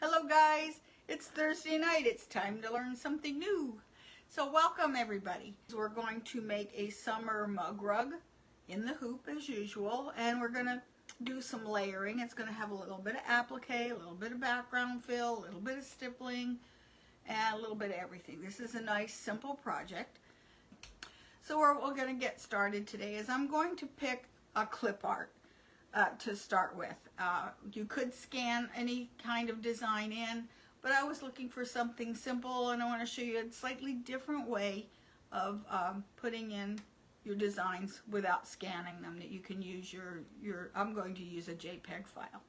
Hello guys, it's Thursday night. It's time to learn something new. So welcome everybody. We're going to make a summer mug rug in the hoop as usual, and we're going to do some layering. It's going to have a little bit of applique, a little bit of background fill, a little bit of stippling, and a little bit of everything. This is a nice simple project. So what we're going to get started today is I'm going to pick a clip art to start with. You could scan any kind of design in, but I was looking for something simple, and I want to show you a slightly different way of putting in your designs without scanning them, that you can use I'm going to use a JPEG file.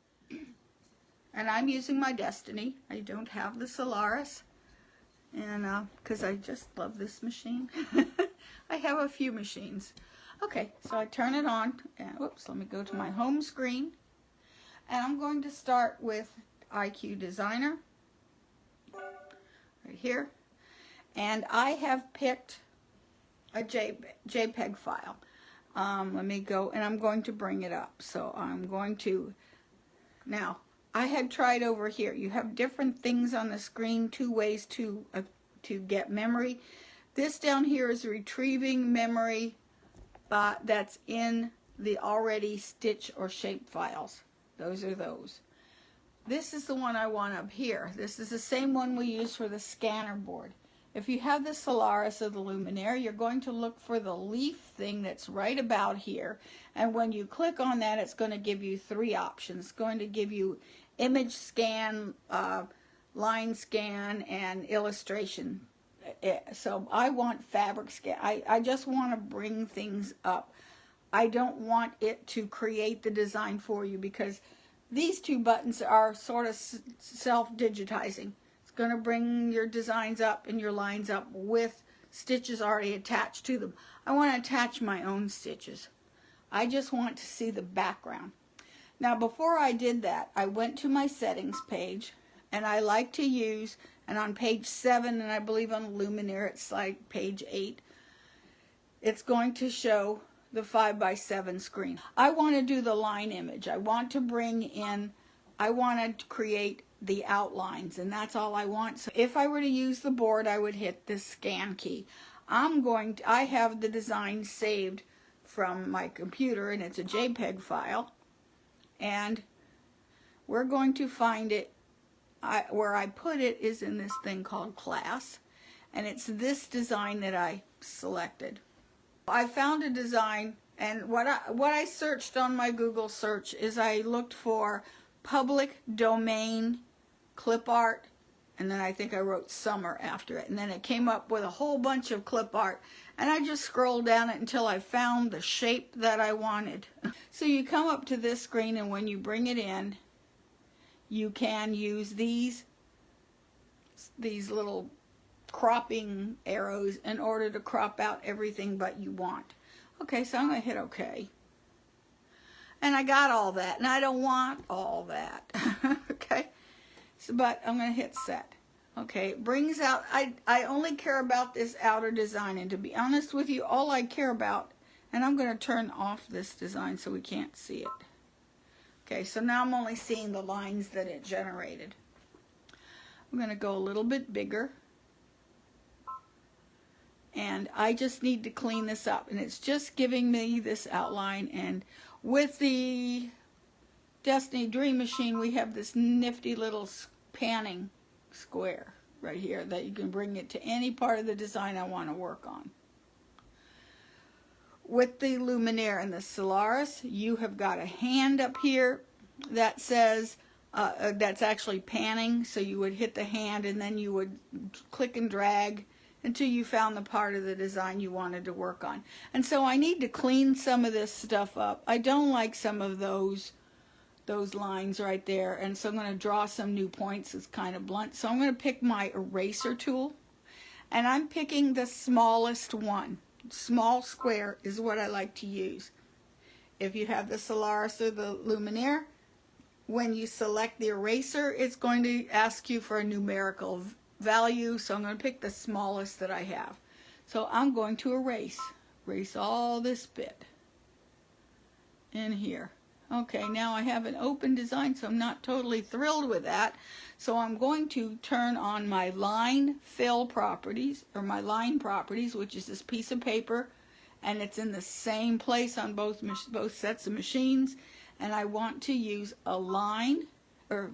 And I'm using my Destiny. I don't have the Solaris, and because I just love this machine. I have a few machines. Okay, so I turn it on, and whoops, let me go to my home screen, and I'm going to start with IQ Designer right here, and I have picked a JPEG file. Let me go, and I'm going to bring it up. So I'm going to, now I had tried over here. You have different things on the screen, two ways to get memory. This down here is retrieving memory that's in the already stitch or shape files. Those are those. This is the one I want up here. This is the same one we use for the scanner board. If you have the Solaris or the Luminaire, you're going to look for the leaf thing that's right about here, and when you click on that, it's going to give you three options. It's going to give you image scan, line scan, and illustration. So I want fabric scan. I just want to bring things up. I don't want it to create the design for you, because these two buttons are sort of self-digitizing. It's going to bring your designs up and your lines up with stitches already attached to them. I want to attach my own stitches. I just want to see the background. Now before I did that, I went to my settings page, and I like to use, and on page 7, and I believe on Luminaire it's like page 8, it's going to show the 5x7 screen. I want to do the line image. I want to bring in, I want to create the outlines, and that's all I want. So if I were to use the board, I would hit the scan key. I have the design saved from my computer, and it's a JPEG file, and we're going to find it. Where I put it is in this thing called class, and it's this design that I selected. I found a design, and what I searched on my Google search is I looked for public domain clip art, and then I think I wrote summer after it, and then it came up with a whole bunch of clip art, and I just scrolled down it until I found the shape that I wanted. So you come up to this screen, and when you bring it in, you can use these little cropping arrows in order to crop out everything but you want. Okay, so I'm going to hit OK. And I got all that, and I don't want all that. Okay, so, but I'm going to hit set. Okay, it brings out, I only care about this outer design, and to be honest with you, all I care about, and I'm going to turn off this design so we can't see it. Okay, so now I'm only seeing the lines that it generated. I'm going to go a little bit bigger, and I just need to clean this up, and it's just giving me this outline. And with the Destiny Dream Machine, we have this nifty little panning square right here that you can bring it to any part of the design I want to work on. With the Luminaire and the Solaris, you have got a hand up here that says, that's actually panning, so you would hit the hand, and then you would click and drag until you found the part of the design you wanted to work on. And so I need to clean some of this stuff up. I don't like some of those lines right there, and so I'm going to draw some new points. It's kind of blunt, so I'm going to pick my eraser tool, and I'm picking the smallest one. Small square is what I like to use. If you have the Solaris or the Luminaire, when you select the eraser, it's going to ask you for a numerical value, so I'm going to pick the smallest that I have. So I'm going to erase all this bit in here. Okay, now I have an open design, so I'm not totally thrilled with that. So I'm going to turn on my line fill properties, or my line properties, which is this piece of paper, and it's in the same place on both sets of machines. And I want to use a line, or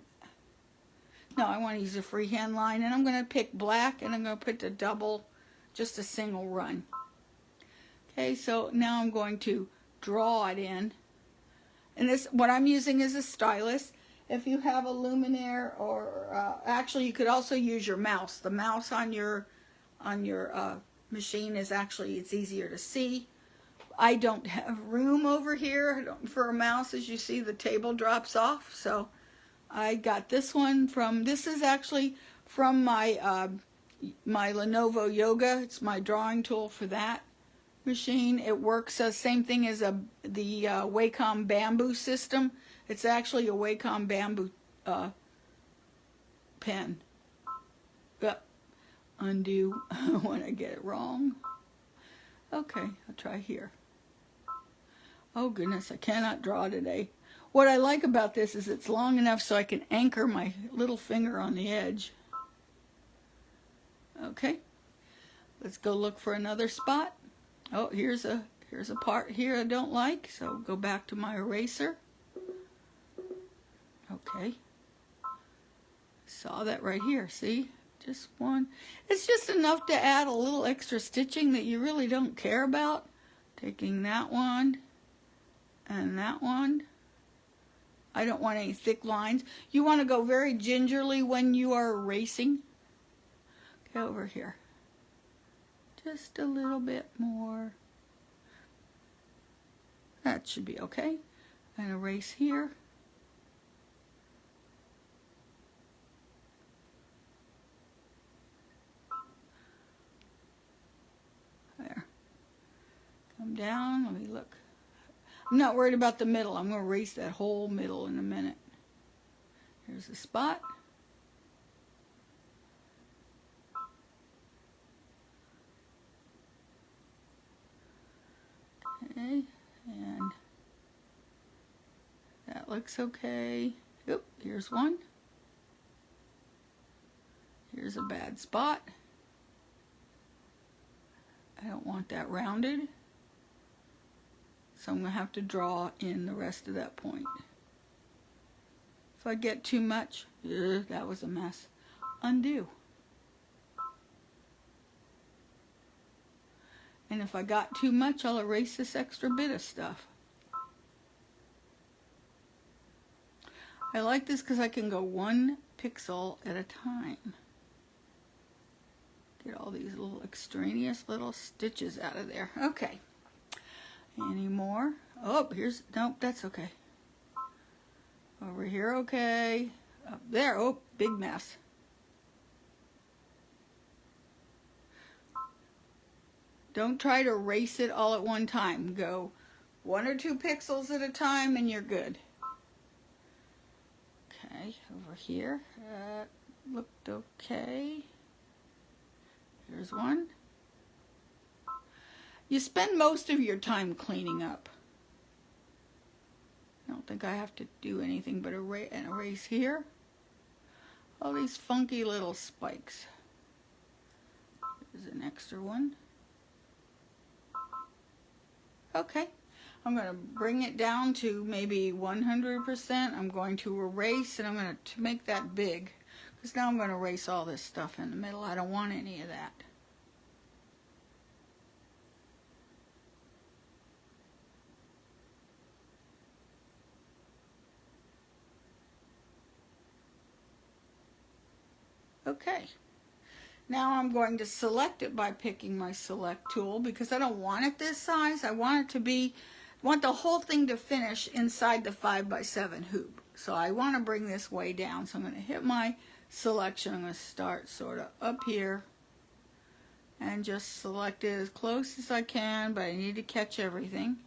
no, I want to use a freehand line, and I'm going to pick black, and I'm going to put the double, just a single run. Okay, so now I'm going to draw it in. And this, what I'm using is a stylus. If you have a luminaire, or actually you could also use your mouse. The mouse on your machine is actually, it's easier to see. I don't have room over here for a mouse. As you see, the table drops off. So I got this one from, this is actually from my my Lenovo Yoga. It's my drawing tool for that machine. It works same thing as the Wacom Bamboo system. It's actually a Wacom Bamboo pen. Undo when I get it wrong. Okay, I'll try here. Oh goodness, I cannot draw today. What I like about this is it's long enough so I can anchor my little finger on the edge. Okay, let's go look for another spot. Oh, here's a part here I don't like, so go back to my eraser. Okay. Saw that right here, see? Just one. It's just enough to add a little extra stitching that you really don't care about. Taking that one and that one. I don't want any thick lines. You want to go very gingerly when you are erasing. Okay, over here. Just a little bit more. That should be okay. And erase here. There. Come down, let me look. I'm not worried about the middle. I'm going to erase that whole middle in a minute. Here's a spot. Okay, and that looks okay. Oop, here's one. Here's a bad spot. I don't want that rounded. So I'm going to have to draw in the rest of that point. If I get too much, that was a mess. Undo. And if I got too much, I'll erase this extra bit of stuff. I like this because I can go one pixel at a time. Get all these little extraneous little stitches out of there. Okay. Any more? Oh, here's, nope, that's okay. Over here, okay. Up there, oh, big mess. Don't try to erase it all at one time. Go 1 or 2 pixels at a time and you're good. Okay, over here, that looked okay. Here's one. You spend most of your time cleaning up. I don't think I have to do anything but erase here. All these funky little spikes. There's an extra one. Okay, I'm going to bring it down to maybe 100%. I'm going to erase, and I'm going to make that big. Because now I'm going to erase all this stuff in the middle. I don't want any of that. Okay, now I'm going to select it by picking my select tool because I don't want it this size. I want it to be, want the whole thing to finish inside the 5x7 hoop. So I want to bring this way down. So I'm going to hit my selection. I'm going to start sort of up here and just select it as close as I can, but I need to catch everything.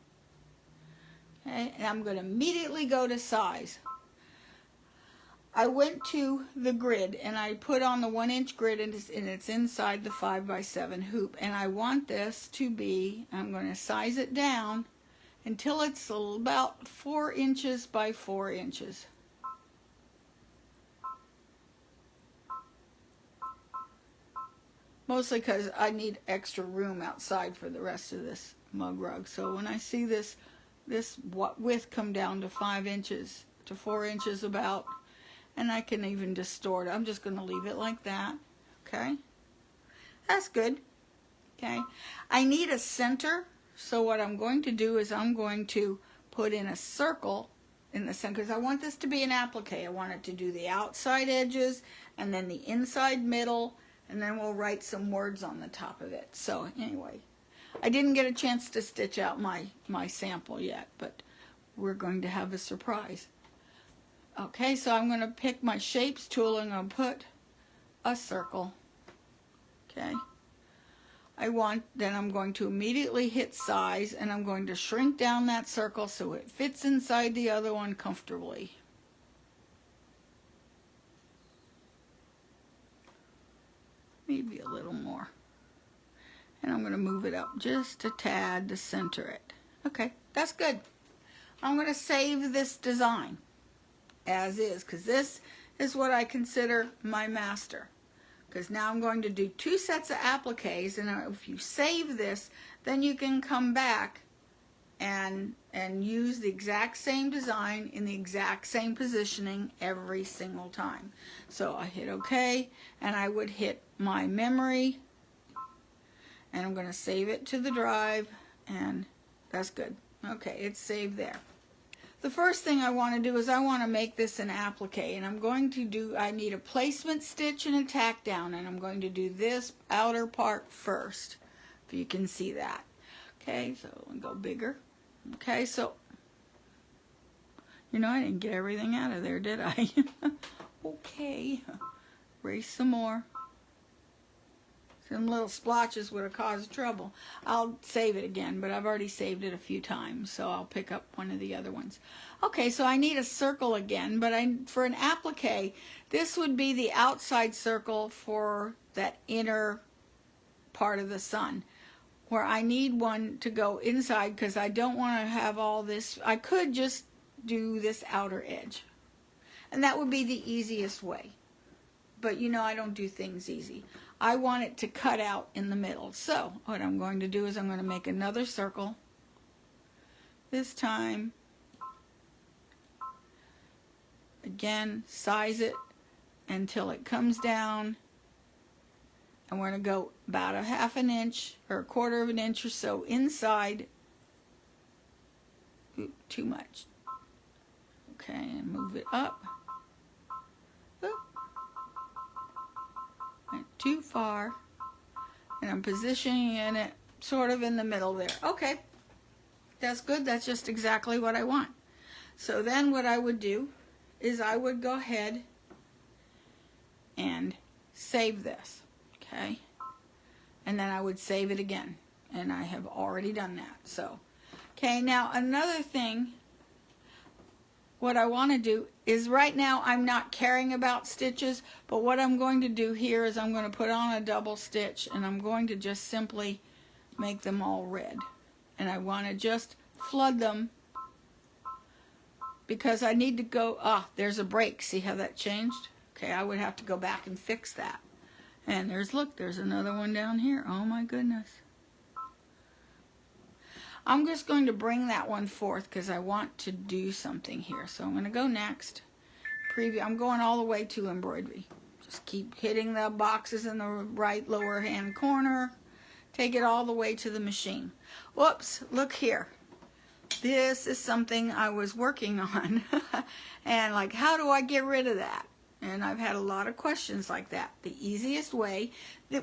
Okay, and I'm going to immediately go to size. I went to the grid and I put on the 1-inch grid and it's inside the 5x7 hoop. And I want this to be, I'm going to size it down until it's about 4 inches by 4 inches. Mostly because I need extra room outside for the rest of this mug rug. So when I see this width come down to 5 inches to 4 inches about, and I can even distort it. I'm just going to leave it like that. Okay, that's good. Okay, I need a center, so what I'm going to do is I'm going to put in a circle in the center, because I want this to be an applique. I want it to do the outside edges and then the inside middle, and then we'll write some words on the top of it. So anyway, I didn't get a chance to stitch out my sample yet, but we're going to have a surprise. Okay, so I'm going to pick my shapes tool and I'm going to put a circle. Okay, then I'm going to immediately hit size, and I'm going to shrink down that circle so it fits inside the other one comfortably. Maybe a little more. And I'm going to move it up just a tad to center it. Okay, that's good. I'm going to save this design as is, because this is what I consider my master. Because now I'm going to do 2 sets of appliques, and if you save this, then you can come back and use the exact same design in the exact same positioning every single time. So I hit OK, and I would hit my memory, and I'm going to save it to the drive, and that's good. Okay, it's saved there. The first thing I want to do is I want to make this an applique, and I need a placement stitch and a tack down, and I'm going to do this outer part first, if you can see that. Okay, so I'll go bigger. Okay, so, I didn't get everything out of there, did I? Okay, erase some more. Some little splotches would have caused trouble. I'll save it again, but I've already saved it a few times, so I'll pick up one of the other ones. Okay, so I need a circle again, but for an applique, this would be the outside circle for that inner part of the sun, where I need one to go inside because I don't want to have all this. I could just do this outer edge, and that would be the easiest way. But I don't do things easy. I want it to cut out in the middle. So what I'm going to do is I'm going to make another circle. This time, again, size it until it comes down. And we're going to go about a 1/2 inch or 1/4 of an inch or so inside. Ooh, too much. Okay, and move it up. Too far, and I'm positioning it sort of in the middle there. Okay, that's good. That's just exactly what I want. So then what I would do is I would go ahead and save this. Okay, and then I would save it again, and I have already done that. So okay, now another thing, what I want to do is, right now I'm not caring about stitches, but what I'm going to do here is I'm going to put on a double stitch, and I'm going to just simply make them all red. And I want to just flood them because I need to go, there's a break. See how that changed? Okay, I would have to go back and fix that. And look, there's another one down here. Oh my goodness. I'm just going to bring that one forth because I want to do something here. So I'm going to go next. Preview. I'm going all the way to embroidery. Just keep hitting the boxes in the right lower hand corner. Take it all the way to the machine. Whoops, look here. This is something I was working on. And like, how do I get rid of that? And I've had a lot of questions like that. The easiest way,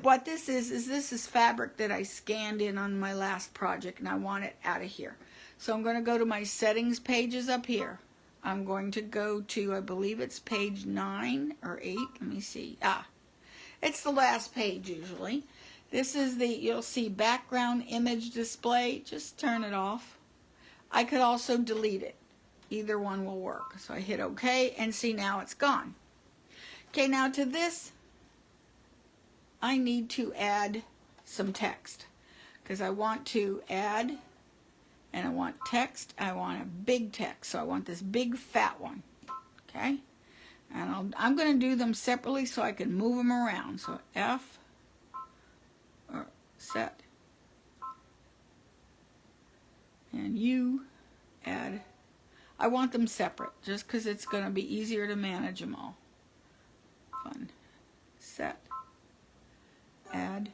what this is fabric that I scanned in on my last project, and I want it out of here. So I'm going to go to my settings pages up here. I'm going to go to, I believe it's page 9 or 8. Let me see. It's the last page usually. This is you'll see background image display. Just turn it off. I could also delete it. Either one will work. So I hit OK, and see, now it's gone. Okay, now to this, I need to add some text because I want to add And I want text. I want a big text. So I want this big fat one. Okay? And I'm going to do them separately so I can move them around. So F, or set, and U, add. I want them separate just because it's going to be easier to manage them all. Fun. Set, add.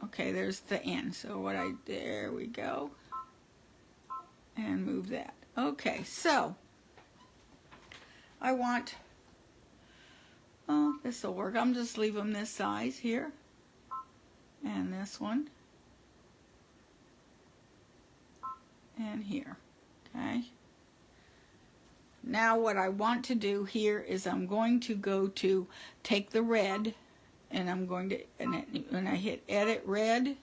Okay, there's the N. So there we go. And move that. Okay, so I want, oh, this will work. I'm just leave them this size here. And this one. And here. Okay. Now what I want to do here is I'm going to go to take the red, and I'm going to, and when I hit edit red,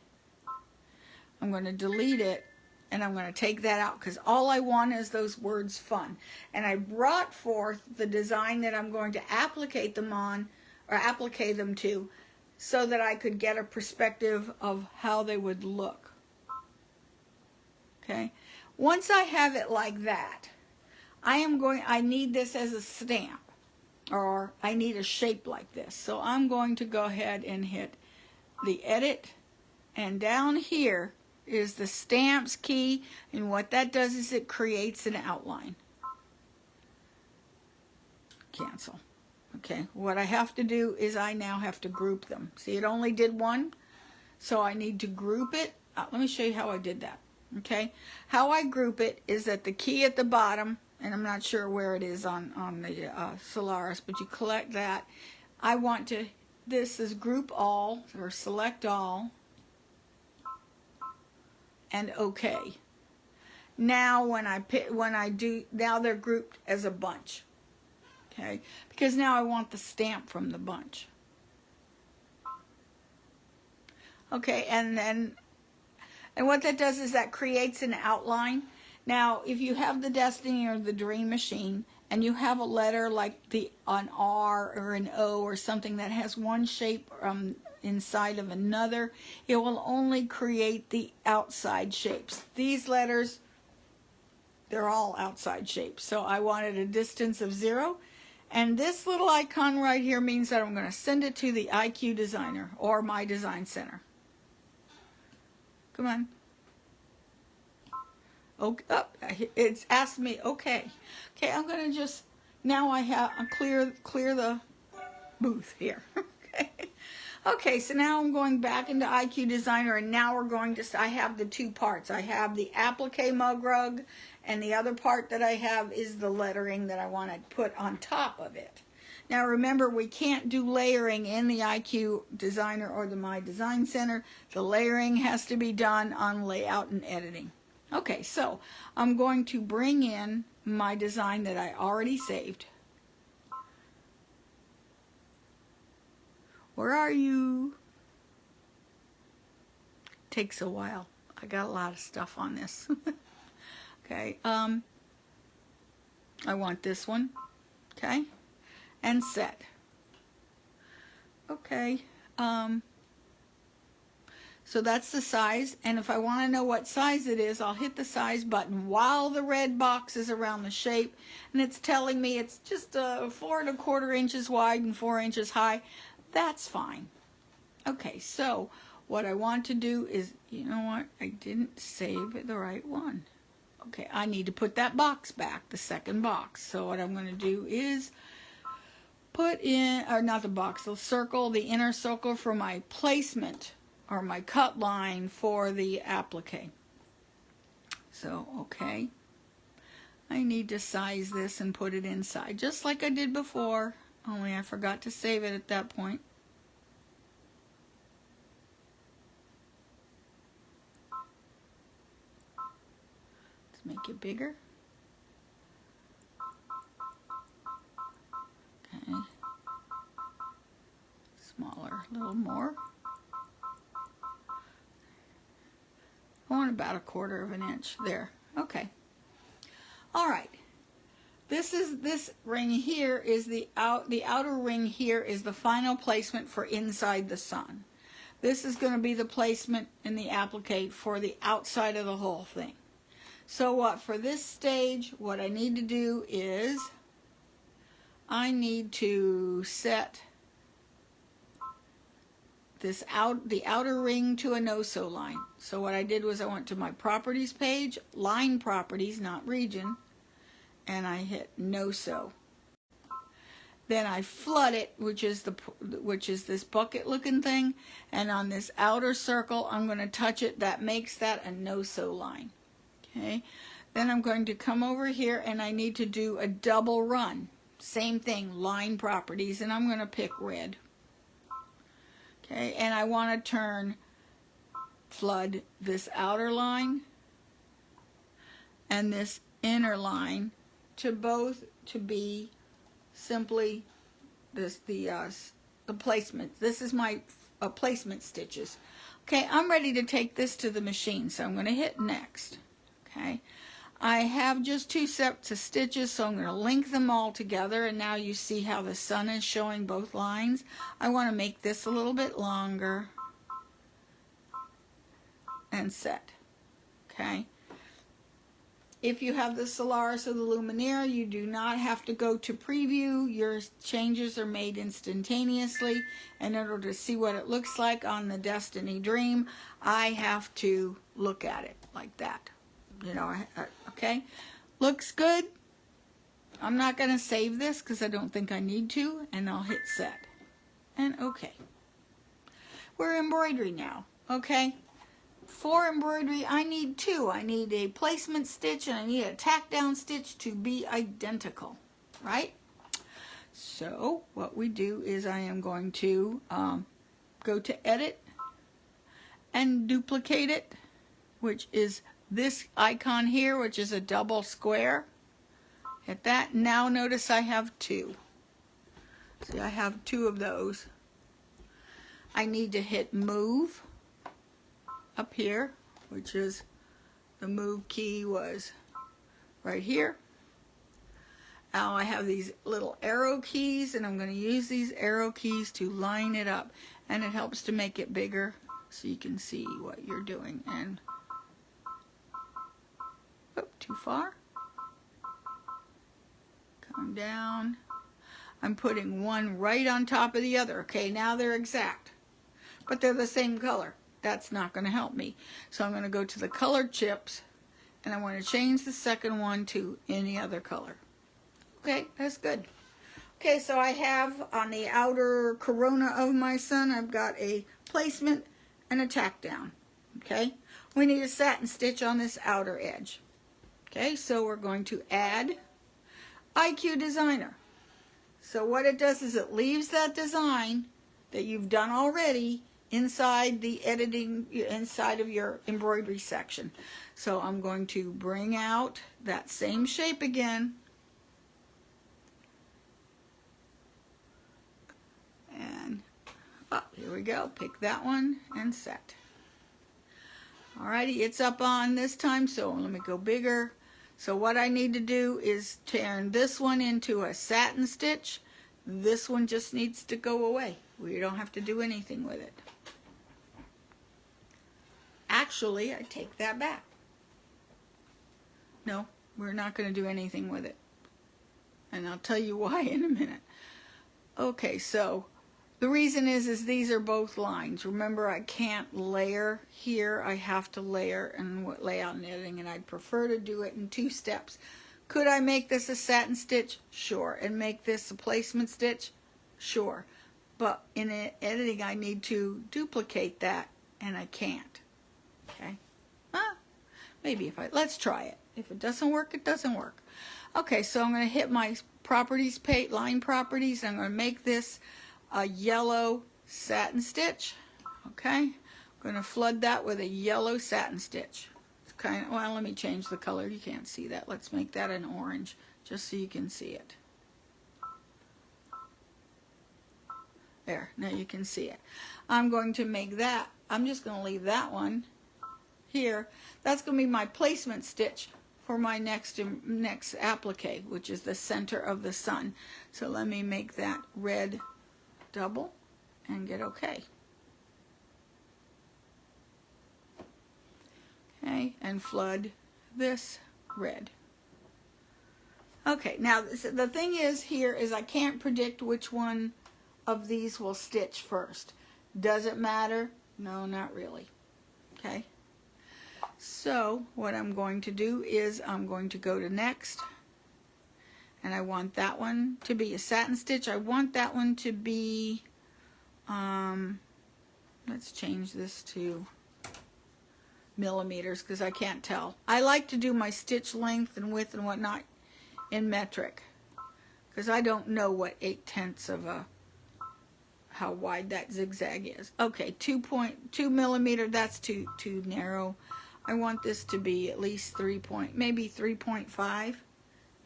I'm going to delete it, and I'm going to take that out because all I want is those words fun. And I brought forth the design that I'm going to applique them on, or applique them to, so that I could get a perspective of how they would look. Okay. Once I have it like that, I need this as a stamp, or I need a shape like this. So I'm going to go ahead and hit the edit, and down here is the stamps key, and what that does is it creates an outline. Cancel. Okay, what I have to do is I now have to group them. See, it only did one, so I need to group it. Let me show you how I did that. Okay, how I group it is that the key at the bottom, and I'm not sure where it is on the Solaris, but you collect that. I want to, this is group all, or select all, and OK. Now now they're grouped as a bunch. Okay, because now I want the stamp from the bunch. Okay, and what that does is that creates an outline. Now, if you have the Destiny or the Dream Machine, and you have a letter like an R or an O or something that has one shape inside of another, it will only create the outside shapes. These letters, they're all outside shapes. So I wanted a distance of 0. And this little icon right here means that I'm going to send it to the IQ Designer or my Design Center. Come on. Oh, it's asked me, okay. Okay, I'm going to just, now I'll clear the booth here. Okay. Okay, so now I'm going back into IQ Designer, and now we're going to, I have the two parts. I have the applique mug rug, and the other part that I have is the lettering that I want to put on top of it. Now remember, we can't do layering in the IQ Designer or the My Design Center. The layering has to be done on layout and editing. Okay, so I'm going to bring in my design that I already saved. Where are you? Takes a while. I got a lot of stuff on this. Okay, I want this one. Okay, and set. Okay, so that's the size, and if I want to know what size it is, I'll hit the size button while the red box is around the shape, and it's telling me it's just 4 1/4 inches wide and 4 inches high. That's fine. Okay, so what I want to do is, you know what, I didn't save the right one. Okay, I need to put that box back, the second box. So what I'm going to do is put in, or not the box, the circle, the inner circle for my placement, or my cut line for the applique. So, okay. I need to size this and put it inside, just like I did before, only I forgot to save it at that point. Let's make it bigger. Okay. Smaller, a little more. I want about 1/4 inch there. Okay. All right. This ring here is the outer ring here is the final placement for inside the sun. This is going to be the placement in the applique for the outside of the whole thing. So what, for this stage, what I need to do is I need to set this the outer ring to a no-sew line. So what I did was I went to my properties page, line properties, not region, and I hit no-sew. Then I flood it, which is this bucket looking thing, and on this outer circle I'm going to touch it. That makes that a no-sew line. Okay, then I'm going to come over here and I need to do a double run. Same thing, line properties, and I'm going to pick red. Okay, and I want to flood this outer line and this inner line to be simply the placement. This is my placement stitches. Okay, I'm ready to take this to the machine, so I'm going to hit next. Okay, I have just 2 sets of stitches, so I'm going to link them all together, and now you see how the sun is showing both lines. I want to make this a little bit longer and set. Okay, if you have the Solaris or the Luminaire, you do not have to go to preview. Your changes are made instantaneously. In order to see what it looks like on the Destiny Dream, I have to look at it like that. You know, okay, looks good. I'm not going to save this because I don't think I need to, and I'll hit set. And okay. We're embroidery now, okay? For embroidery, I need 2. I need a placement stitch and I need a tack down stitch to be identical, right? So what we do is I am going to go to edit and duplicate it, which is this icon here, which is a double square. Hit that. Now notice I have 2. See, I have 2 of those. I need to hit move up here, which is the move key was right here. Now I have these little arrow keys, and I'm going to use these arrow keys to line it up, and it helps to make it bigger so you can see what you're doing. And too far. Come down. I'm putting one right on top of the other. Okay, now they're exact, but they're the same color. That's not going to help me. So I'm going to go to the colored chips, and I want to change the second one to any other color. Okay, that's good. Okay, so I have on the outer corona of my sun, I've got a placement and a tack down. Okay, we need a satin stitch on this outer edge. Okay, so we're going to add IQ Designer. So what it does is it leaves that design that you've done already inside the editing, inside of your embroidery section. So I'm going to bring out that same shape again. And here we go. Pick that one and set. Alrighty, it's up on this time, so let me go bigger. So what I need to do is turn this one into a satin stitch. This one just needs to go away. We don't have to do anything with it. Actually, I take that back. No, we're not going to do anything with it. And I'll tell you why in a minute. Okay, so the reason is these are both lines. Remember, I can't layer here. I have to layer and lay out and editing, and I'd prefer to do it in 2 steps. Could I make this a satin stitch? Sure. And make this a placement stitch? Sure. But in editing, I need to duplicate that, and I can't. Okay? Maybe let's try it. If it doesn't work, it doesn't work. Okay, so I'm going to hit my properties, line properties, and I'm going to make this a yellow satin stitch. Okay, I'm going to flood that with a yellow satin stitch. It's kind of, well, let me change the color. You can't see that. Let's make that an orange just so you can see it. There, now you can see it. I'm going to make that, I'm just going to leave that one here. That's going to be my placement stitch for my next applique, which is the center of the sun. So let me make that red double and get okay. Okay, and flood this red. Okay, now the thing is here is I can't predict which one of these will stitch first. Does it matter? No, not really. Okay, so what I'm going to do is I'm going to go to next, and I want that one to be a satin stitch. I want that one to be, let's change this to millimeters because I can't tell. I like to do my stitch length and width and whatnot in metric because I don't know what 8/10 of a, how wide that zigzag is. Okay, 2.2 millimeter, that's too narrow. I want this to be at least maybe 3.5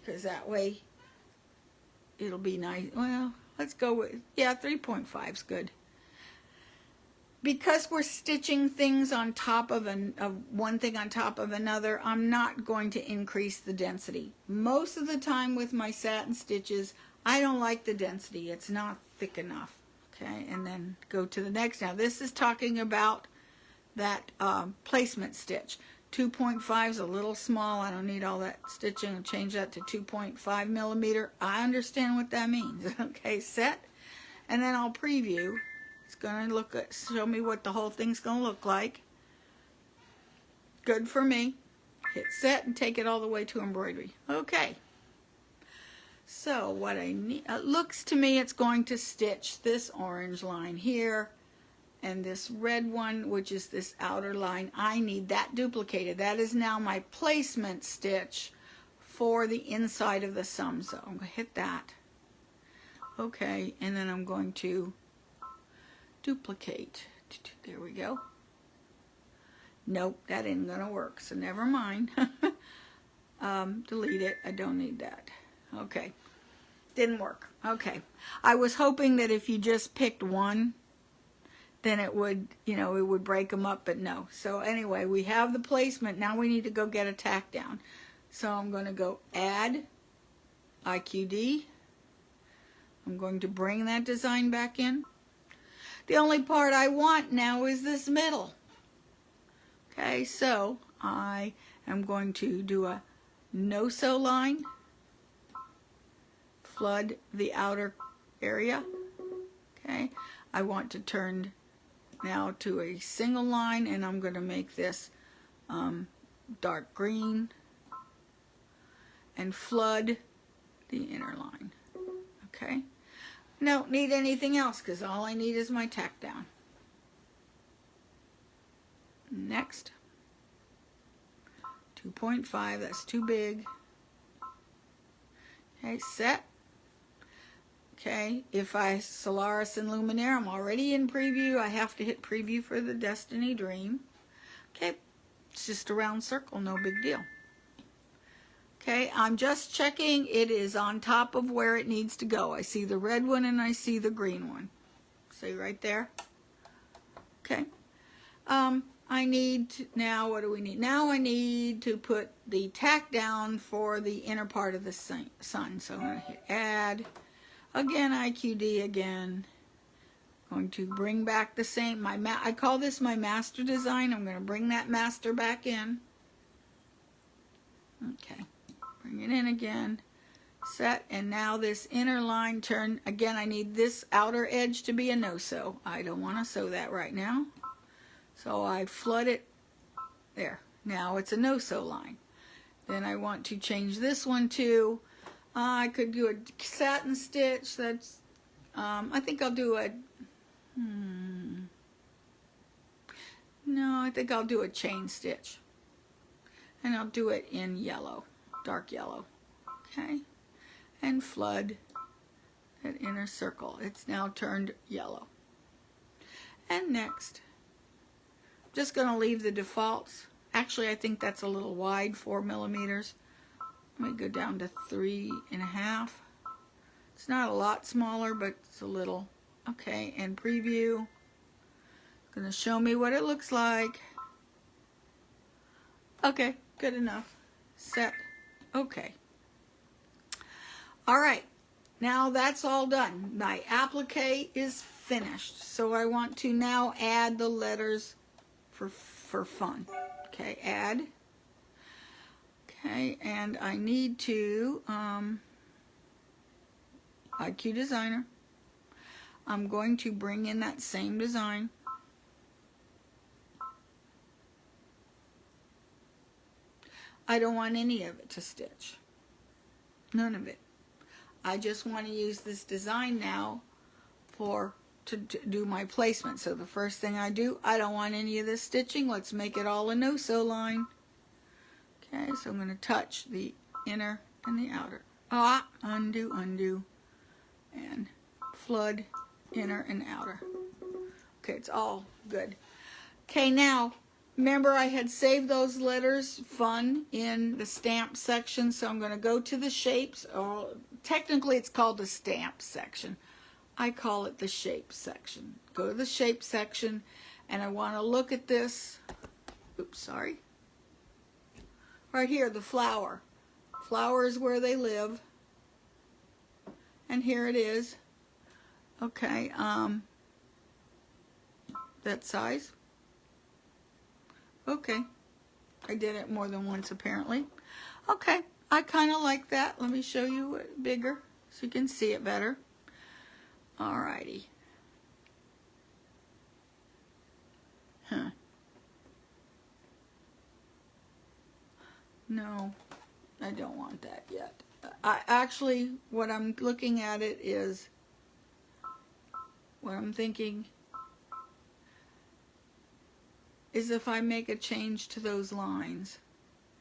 because that way it'll be nice. Well, let's go with, yeah, 3.5 is good. Because we're stitching things on top of one thing on top of another, I'm not going to increase the density. Most of the time with my satin stitches, I don't like the density. It's not thick enough. Okay, and then go to the next. Now this is talking about that placement stitch. 2.5 is a little small. I don't need all that stitching. I'll change that to 2.5 millimeter. I understand what that means. Okay, set, and then I'll preview. It's going to show me what the whole thing's going to look like. Good for me. Hit set and take it all the way to embroidery. Okay. So what I need, it looks to me it's going to stitch this orange line here and this red one, which is this outer line. I need that duplicated. That is now my placement stitch for the inside of the sum. So I'm going to hit that. Okay, and then I'm going to duplicate. There we go. Nope, that ain't gonna work, so never mind. Delete it. I don't need that. Okay, didn't work. Okay, I was hoping that if you just picked one, then it would, it would break them up, but no. So anyway, we have the placement. Now we need to go get a tack down. So I'm going to go add IQD. I'm going to bring that design back in. The only part I want now is this middle. Okay, so I am going to do a no-sew line, flood the outer area. Okay, I want to turn now to a single line, and I'm going to make this dark green and flood the inner line. Okay. Don't need anything else because all I need is my tack down. Next. 2.5, that's too big. Okay, set. Okay, if I Solaris and Luminaire, I'm already in preview. I have to hit preview for the Destiny Dream. Okay, it's just a round circle, no big deal. Okay, I'm just checking it is on top of where it needs to go. I see the red one and I see the green one. See right there? Okay. I need to, now what do we need? Now I need to put the tack down for the inner part of the sun. So I'm going to hit add. Again, IQD again. Going to bring back the same, I call this my master design. I'm going to bring that master back in. Okay. Bring it in again, set, and now this inner line turn, again I need this outer edge to be a no-sew. I don't want to sew that right now. So I flood it, there. Now it's a no-sew line. Then I want to change this one to, I could do a satin stitch, that's, I think I'll do a, no, I think I'll do a chain stitch. And I'll do it in yellow. Dark yellow, okay, and flood that inner circle. It's now turned yellow. And next, I'm just going to leave the defaults. Actually, I think that's a little wide, 4 millimeters. Let me go down to 3.5. It's not a lot smaller, but it's a little. Okay, and preview. It's going to show me what it looks like. Okay, good enough. Set. Okay. All right. Now that's all done. My applique is finished. So I want to now add the letters for fun. Okay, add. Okay, and I need to, IQ Designer. I'm going to bring in that same design. I don't want any of it to stitch. None of it. I just want to use this design now to do my placement. So the first thing I do, I don't want any of this stitching. Let's make it all a no-sew line. Okay, so I'm going to touch the inner and the outer. Undo, undo, and flood inner and outer. Okay, it's all good. Okay, now, remember I had saved those letters fun in the stamp section, so I'm going to go to the shapes. Or technically it's called the stamp section. I call it the shape section. Go to the shape section, and I want to look at this. Oops, sorry. Right here, the flower. Flower is where they live. And here it is. Okay, that size. Okay, I did it more than once apparently. Okay, I kind of like that. Let me show you it bigger so you can see it better. Alrighty. No, I don't want that yet. Actually, what I'm looking at it is, what I'm thinking is if I make a change to those lines,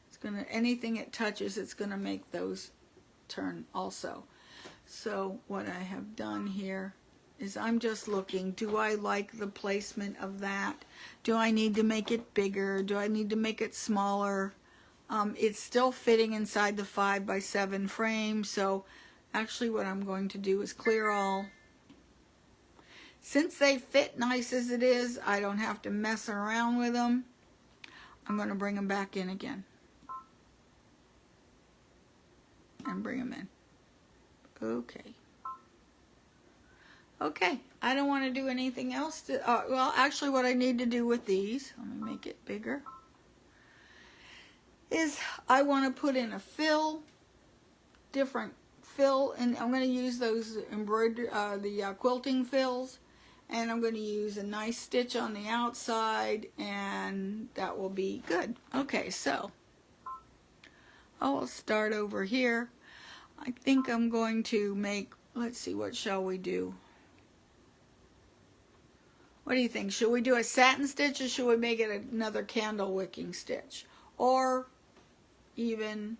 it's gonna, anything it touches, it's gonna make those turn also. So what I have done here is I'm just looking, do I like the placement of that? Do I need to make it bigger? Do I need to make it smaller? It's still fitting inside the 5x7 frame, so actually what I'm going to do is clear all. Since they fit nice as it is, I don't have to mess around with them. I'm going to bring them back in again. And bring them in. Okay. Okay, I don't want to do anything else. Well, actually what I need to do with these, let me make it bigger, is I want to put in a fill, different fill, and I'm going to use those embroidery, the quilting fills, and I'm going to use a nice stitch on the outside, and that will be good. Okay, so I'll start over here. I think I'm going to make, let's see, what shall we do? What do you think? Should we do a satin stitch, or should we make it another candle wicking stitch? Or even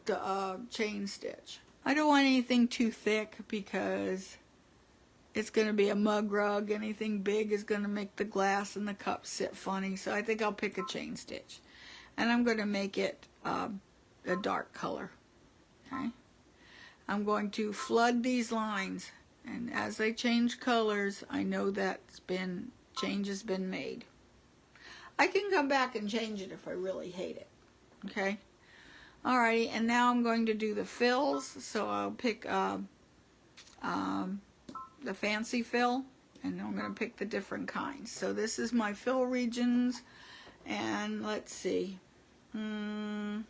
the chain stitch. I don't want anything too thick because it's going to be a mug rug. Anything big is going to make the glass and the cups sit funny. So I think I'll pick a chain stitch. And I'm going to make it a dark color. Okay. I'm going to flood these lines. And as they change colors, I know that change has been made. I can come back and change it if I really hate it. Okay? Alrighty, and now I'm going to do the fills. So I'll pick the fancy fill, and I'm going to pick the different kinds. So this is my fill regions, and let's see. I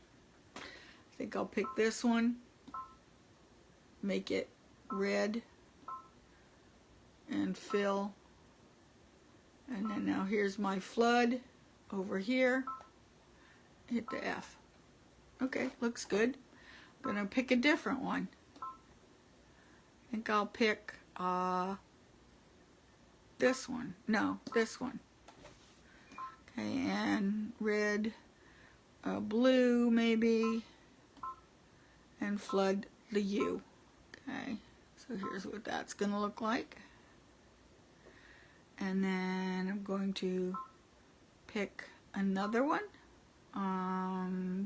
think I'll pick this one. Make it red and fill. And then now here's my flood over here. Hit the F. Okay, looks good. I'm gonna pick a different one. I think I'll pick this one. No, this one. Okay, and red, blue maybe, and flood the U. Okay, so here's what that's gonna look like. And then I'm going to pick another one.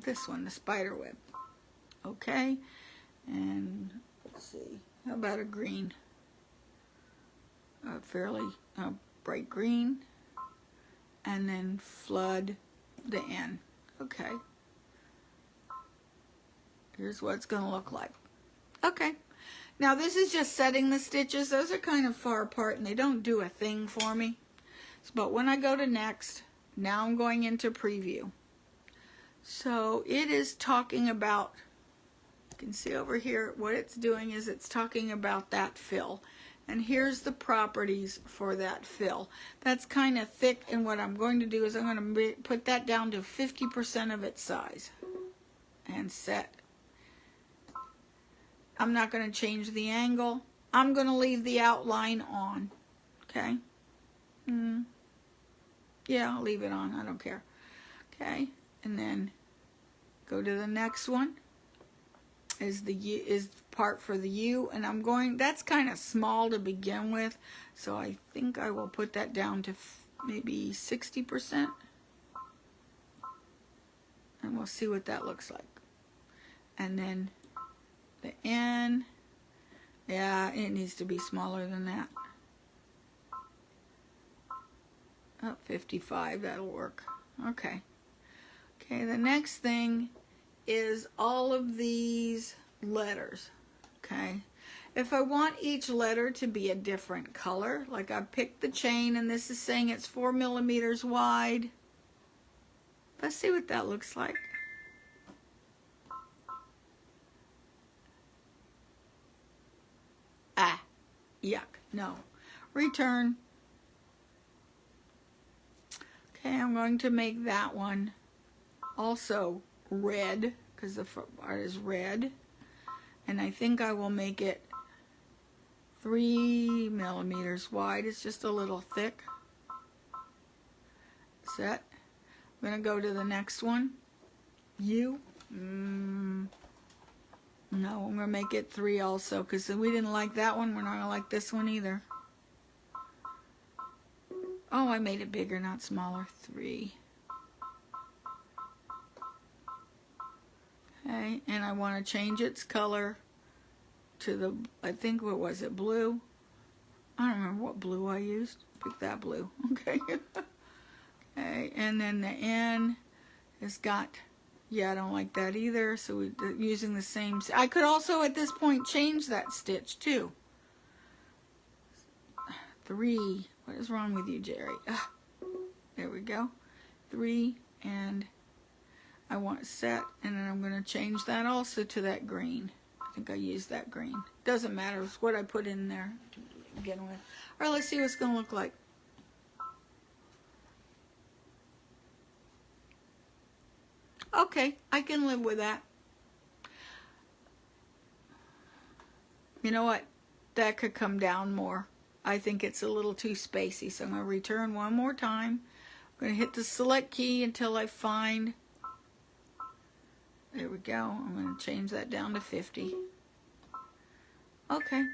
This one, the spider web. Okay, and let's see, how about a green? A fairly bright green. And then flood the N. Okay. Here's what it's going to look like. Okay. Now this is just setting the stitches. Those are kind of far apart and they don't do a thing for me. But when I go to next, now I'm going into preview. So it is talking about, you can see over here, what it's doing is it's talking about that fill. And here's the properties for that fill. That's kind of thick, and what I'm going to do is I'm going to put that down to 50% of its size and set. I'm not going to change the angle. I'm going to leave the outline on. Okay? Yeah, I'll leave it on. I don't care. Okay? And then go to the next one. Is part for the U, and I'm going, that's kind of small to begin with, so I think I will put that down to maybe 60%, and we'll see what that looks like. And then the N, yeah, it needs to be smaller than that. Oh, 55, that'll work. Okay. Okay, the next thing is all of these letters. Okay, if I want each letter to be a different color, like I picked the chain and this is saying it's 4 millimeters wide. Let's see what that looks like. Ah, yuck, no. Return. Okay, I'm going to make that one also red, because the part is red, and I think I will make it 3 millimeters wide. It's just a little thick. Set. I'm going to go to the next one. U. No, I'm going to make it 3 also, because we didn't like that one. We're not going to like this one either. Oh, I made it bigger, not smaller. 3. Okay, and I want to change its color to the, I think, what was it, blue? I don't remember what blue I used. Pick that blue, okay. Okay, and then the N has got, yeah, I don't like that either, so we're using the same. I could also at this point change that stitch too. 3, what is wrong with you, Jerry? There we go. 3, and I want set, and then I'm going to change that also to that green. I think I used that green. Doesn't matter, it's what I put in there to begin with. All right, let's see what it's going to look like. Okay, I can live with that. You know what? That could come down more. I think it's a little too spacey, so I'm going to return one more time. I'm going to hit the select key until I find. There we go. I'm going to change that down to 50. Okay.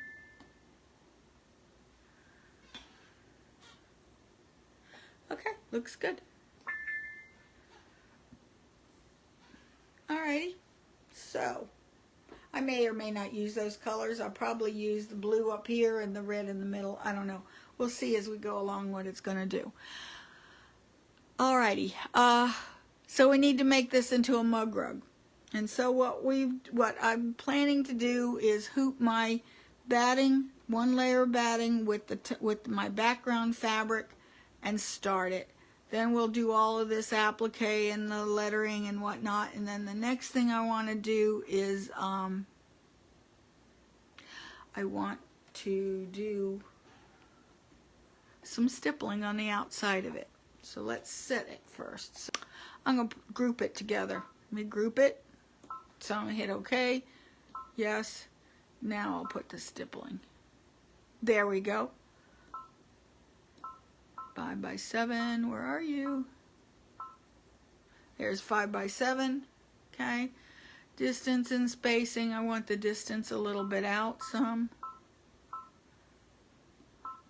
Okay, looks good. Alrighty. So, I may or may not use those colors. I'll probably use the blue up here and the red in the middle. I don't know. We'll see as we go along what it's going to do. Alrighty. So we need to make this into a mug rug. And so what I'm planning to do is hoop my batting, 1 layer of batting with my background fabric, and start it. Then we'll do all of this applique and the lettering and whatnot. And then the next thing I want to do is I want to do some stippling on the outside of it. So let's set it first. So I'm going to group it together. Let me group it. So I'm going to hit OK. Yes. Now I'll put the stippling. There we go. 5 by 7. Where are you? There's 5 by 7. Okay. Distance and spacing. I want the distance a little bit out some.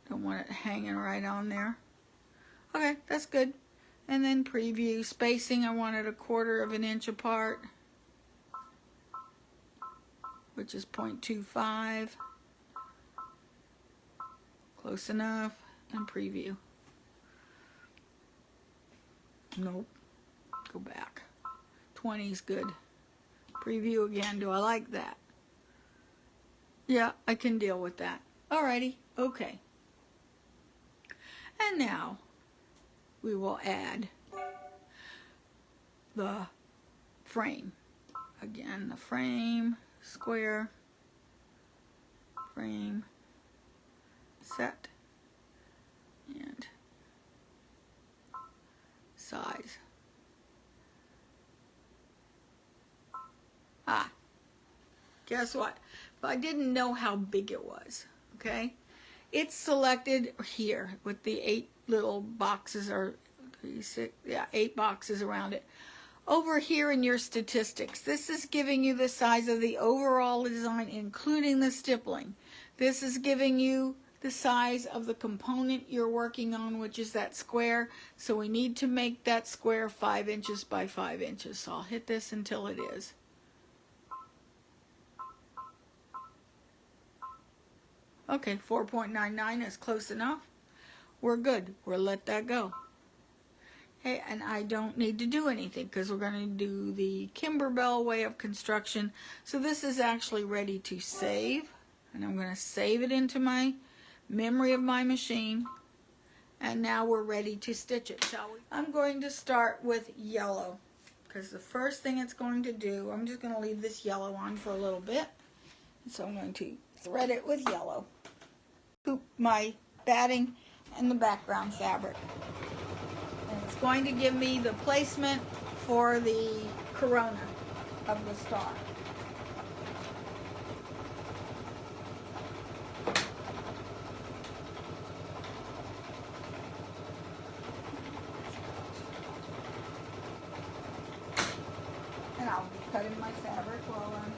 Don't want it hanging right on there. Okay, that's good. And then preview. Spacing, I want it 1/4 of an inch apart, which is 0.25. Close enough. And preview. Nope. Go back. 20 is good. Preview again. Do I like that? Yeah, I can deal with that. Alrighty. Okay. And now we will add the frame. Again, the frame, square, frame, set, and size. Guess what? If I didn't know how big it was, okay? It's selected here with the 8 little boxes, or 8 boxes around it. Over here in your statistics, this is giving you the size of the overall design, including the stippling. This is giving you the size of the component you're working on, which is that square. So we need to make that square 5 inches by 5 inches. So I'll hit this until it is. Okay, 4.99 is close enough. We're good. We'll let that go. Okay, and I don't need to do anything because we're going to do the Kimberbell way of construction. So this is actually ready to save. And I'm going to save it into my memory of my machine. And now we're ready to stitch it, shall we? I'm going to start with yellow because the first thing it's going to do, I'm just going to leave this yellow on for a little bit. So I'm going to thread it with yellow. Scoop my batting and the background fabric. And it's going to give me the placement for the corona of the star. And I'll be cutting my fabric while I'm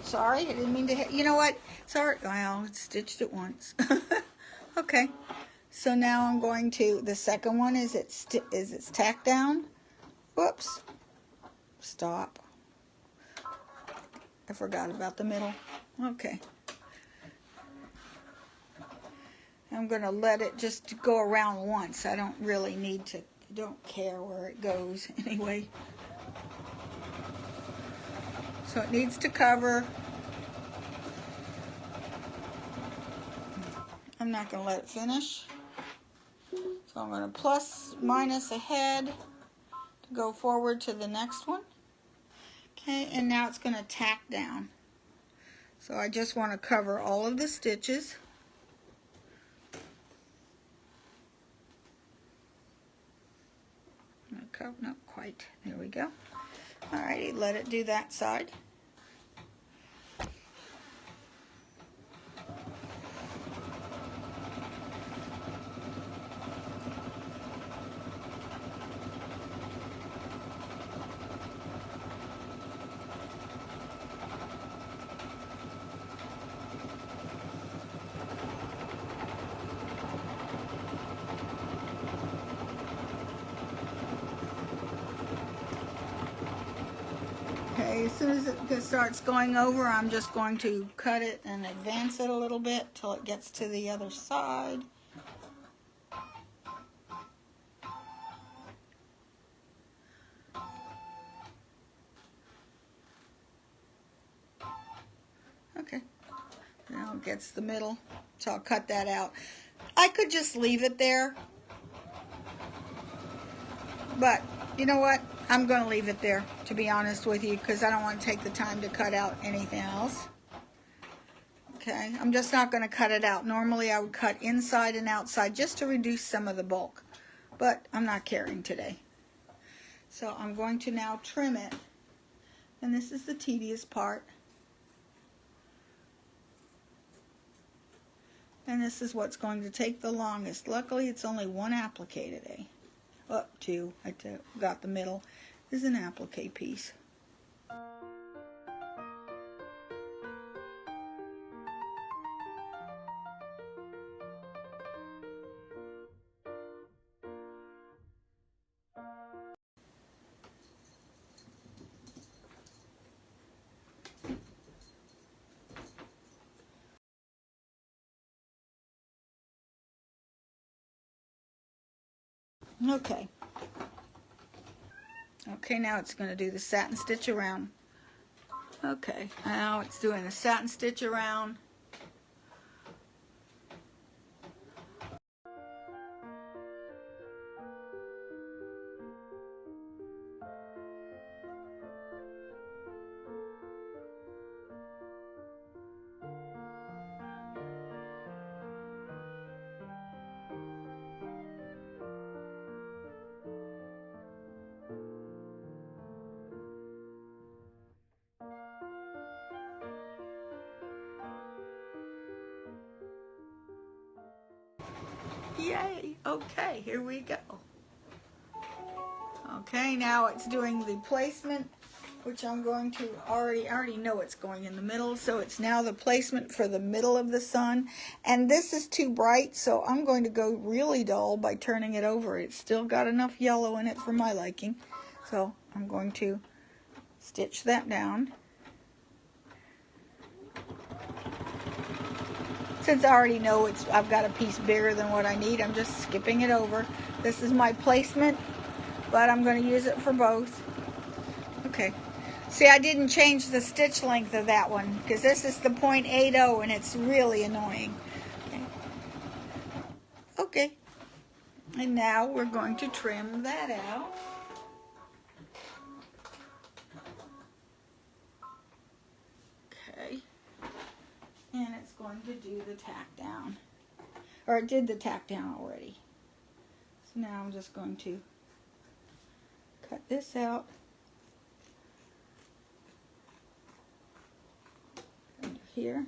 sorry, I didn't mean to hit. You know what? Sorry. Well, it's stitched it once. Okay. So now I'm going to, the second one is it's tacked down. Whoops. Stop. I forgot about the middle. Okay. I'm going to let it just go around once. I don't really need to, don't care where it goes anyway. So it needs to cover. I'm not going to let it finish. So I'm going to plus, minus ahead to go forward to the next one. Okay, and now it's going to tack down. So I just want to cover all of the stitches. Not quite. There we go. Alrighty, let it do that side. Okay, as soon as it starts going over, I'm just going to cut it and advance it a little bit till it gets to the other side. Okay, now it gets the middle, so I'll cut that out. I could just leave it there, but you know what? I'm going to leave it there, to be honest with you, because I don't want to take the time to cut out anything else. Okay, I'm just not going to cut it out. Normally I would cut inside and outside just to reduce some of the bulk, but I'm not caring today. So I'm going to now trim it, and this is the tedious part. And this is what's going to take the longest. Luckily, it's only one applique today. Up two. I got the middle. This is an applique piece. Okay. Okay, now it's going to do the satin stitch around. Okay, now it's doing a satin stitch around. Yay! Okay, here we go. Okay, now it's doing the placement, which I'm going to I already know it's going in the middle, so it's now the placement for the middle of the sun. And this is too bright, so I'm going to go really dull by turning it over. It's still got enough yellow in it for my liking. So I'm going to stitch that down. Since I already know I've got a piece bigger than what I need, I'm just skipping it over. This is my placement, but I'm going to use it for both. Okay. See, I didn't change the stitch length of that one because this is the 0.80 and it's really annoying. Okay. And now we're going to trim that out. Okay. And it's going to do the tack down. Or it did the tack down already. So now I'm just going to cut this out. Under here.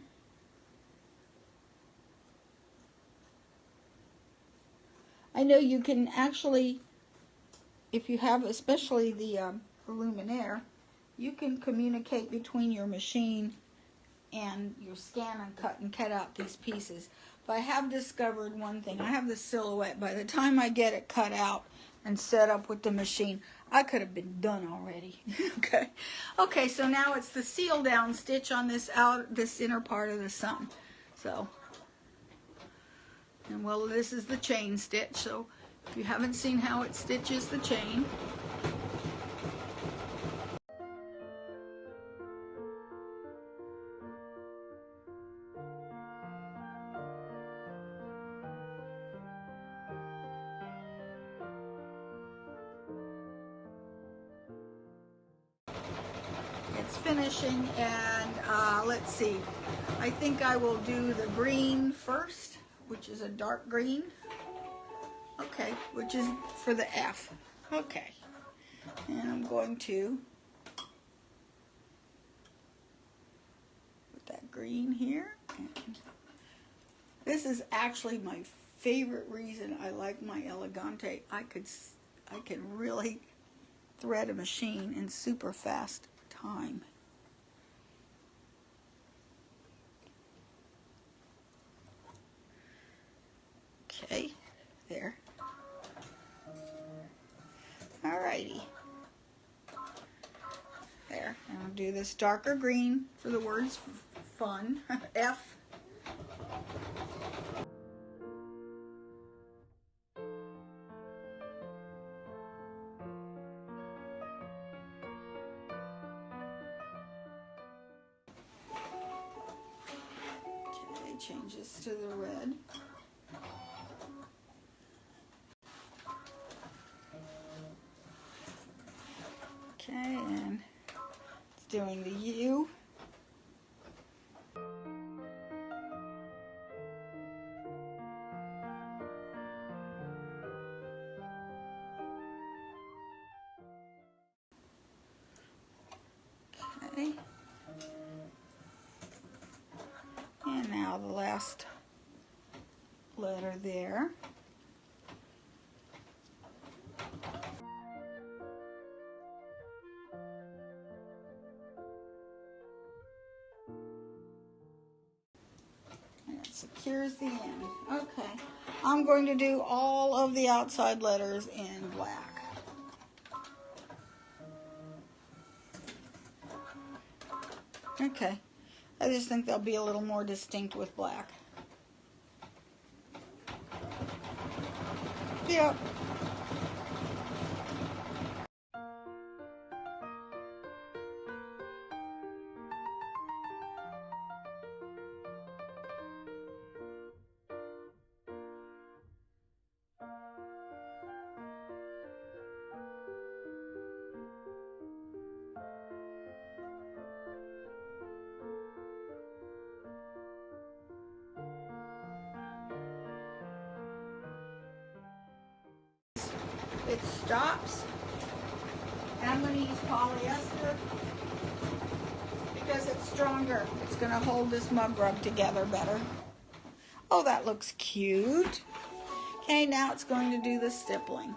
I know you can actually, if you have especially the Luminaire, you can communicate between your machine and your scan and cut out these pieces. But I have discovered one thing. I have the silhouette. By the time I get it cut out and set up with the machine, I could have been done already. Okay. Okay, so now it's the seal down stitch on this inner part of the sun. So, and well, this is the chain stitch. So if you haven't seen how it stitches the chain, it's finishing, and let's see, I think I will do the green first, which is a dark green. Okay, which is for the F. Okay, and I'm going to put that green here. And this is actually my favorite reason I like my Elegante. I can really thread a machine in super fast time. Okay, there. Alrighty. There. And I'll do this darker green for the words fun. F. Okay, change this to the red. Okay, and it's doing the U. Okay. And now the last letter there. Secures the end. Okay, I'm going to do all of the outside letters in black. Okay, I just think they'll be a little more distinct with black. Yep. stops. And I'm going to use polyester because it's stronger. It's going to hold this mug rug together better. Oh, that looks cute. Okay, now it's going to do the stippling.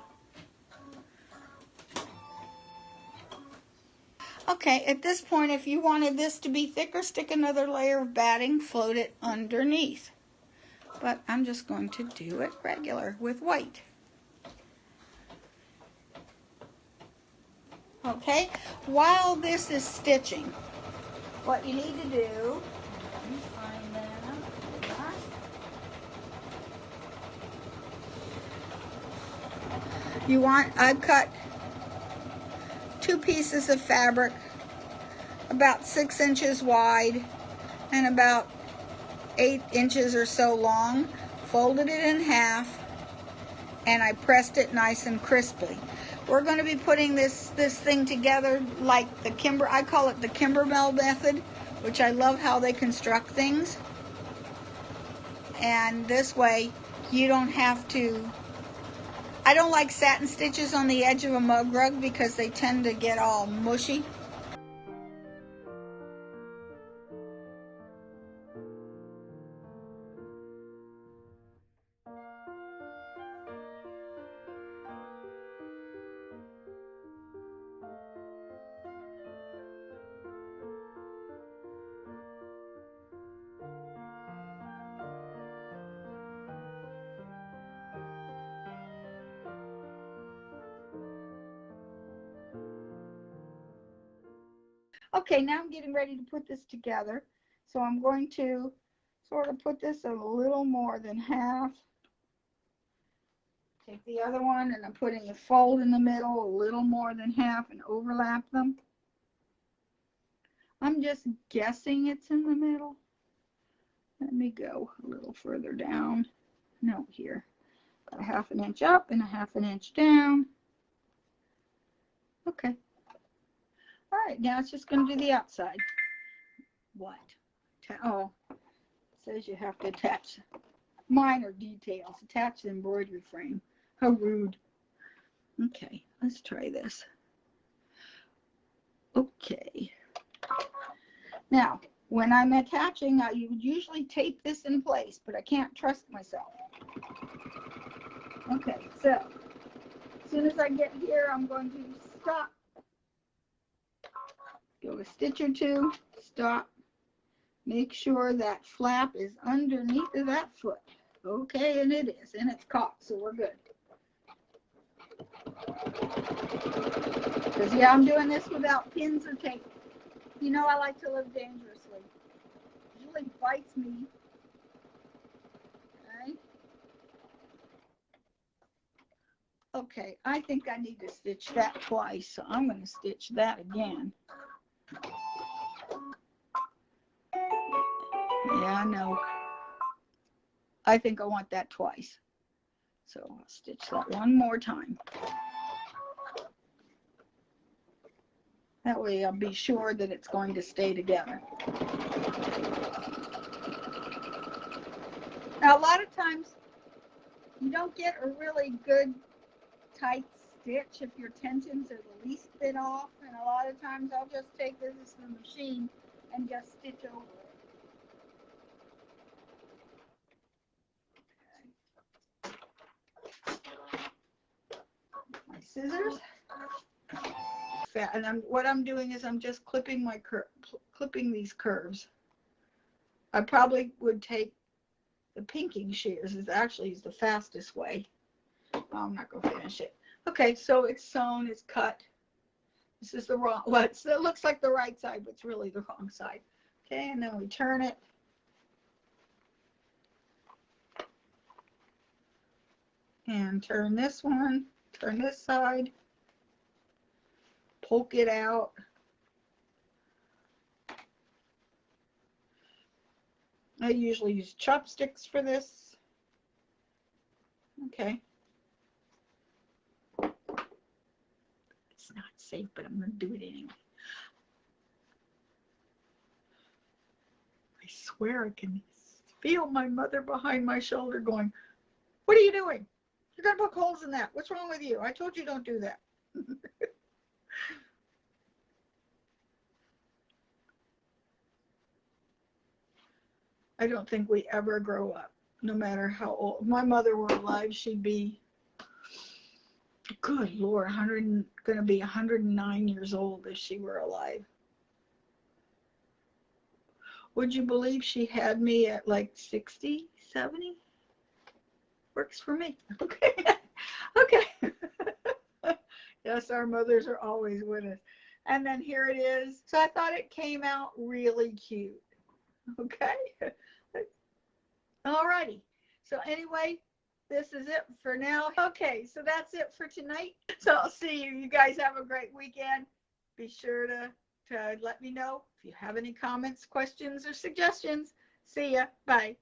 Okay, at this point, if you wanted this to be thicker, stick another layer of batting, float it underneath. But I'm just going to do it regular with white. Okay, while this is stitching, what you need to do, find that. I've cut 2 pieces of fabric about 6 inches wide and about 8 inches or so long, folded it in half, and I pressed it nice and crisply. We're going to be putting this thing together like I call it the Kimbermel method, which I love how they construct things. And this way you don't have to, I don't like satin stitches on the edge of a mug rug because they tend to get all mushy. Okay, now I'm getting ready to put this together. So I'm going to sort of put this a little more than half. Take the other one and I'm putting the fold in the middle a little more than half and overlap them. I'm just guessing it's in the middle. Let me go a little further down. No, here. About a 1/2 inch up and a 1/2 inch down. Okay. All right, now it's just going to do the outside. What? Oh, it says you have to attach minor details. Attach the embroidery frame. How rude. Okay, let's try this. Okay. Now, when I'm attaching, I would usually tape this in place, but I can't trust myself. Okay, so as soon as I get here, I'm going to stop. Go a stitch or two, stop. Make sure that flap is underneath of that foot. Okay, and it is, and it's caught, so we're good. Because, yeah, I'm doing this without pins or tape. You know I like to live dangerously. It usually bites me. Okay. Okay, I think I need to stitch that twice, so I'm going to stitch that again. Yeah, I know. I think I want that twice. So I'll stitch that one more time. That way I'll be sure that it's going to stay together. Now a lot of times you don't get a really good tight stitch if your tensions are the least bit off, and a lot of times I'll just take this to the machine and just stitch over it. My scissors. And what I'm doing is I'm just clipping clipping these curves. I probably would take the pinking shears. Is actually the fastest way. I'm not going to finish it. Okay, so it's sewn, it's cut. This is the wrong, well, it looks like the right side, but it's really the wrong side. Okay, and then we turn it. And turn this one, turn this side. Poke it out. I usually use chopsticks for this. Okay. It's not safe, but I'm going to do it anyway. I swear I can feel my mother behind my shoulder going, "What are you doing?" You're going to poke holes in that. What's wrong with you? I told you don't do that. I don't think we ever grow up, no matter how old. If my mother were alive, she'd be, good Lord, going to be 109 years old if she were alive. Would you believe she had me at like 60, 70? Works for me. Okay. Okay. Yes, our mothers are always with us. And then here it is. So I thought it came out really cute. Okay. Alrighty. So anyway, this is it for now. Okay, so that's it for tonight. So I'll see you. You guys have a great weekend. Be sure to let me know if you have any comments, questions, or suggestions. See ya. Bye.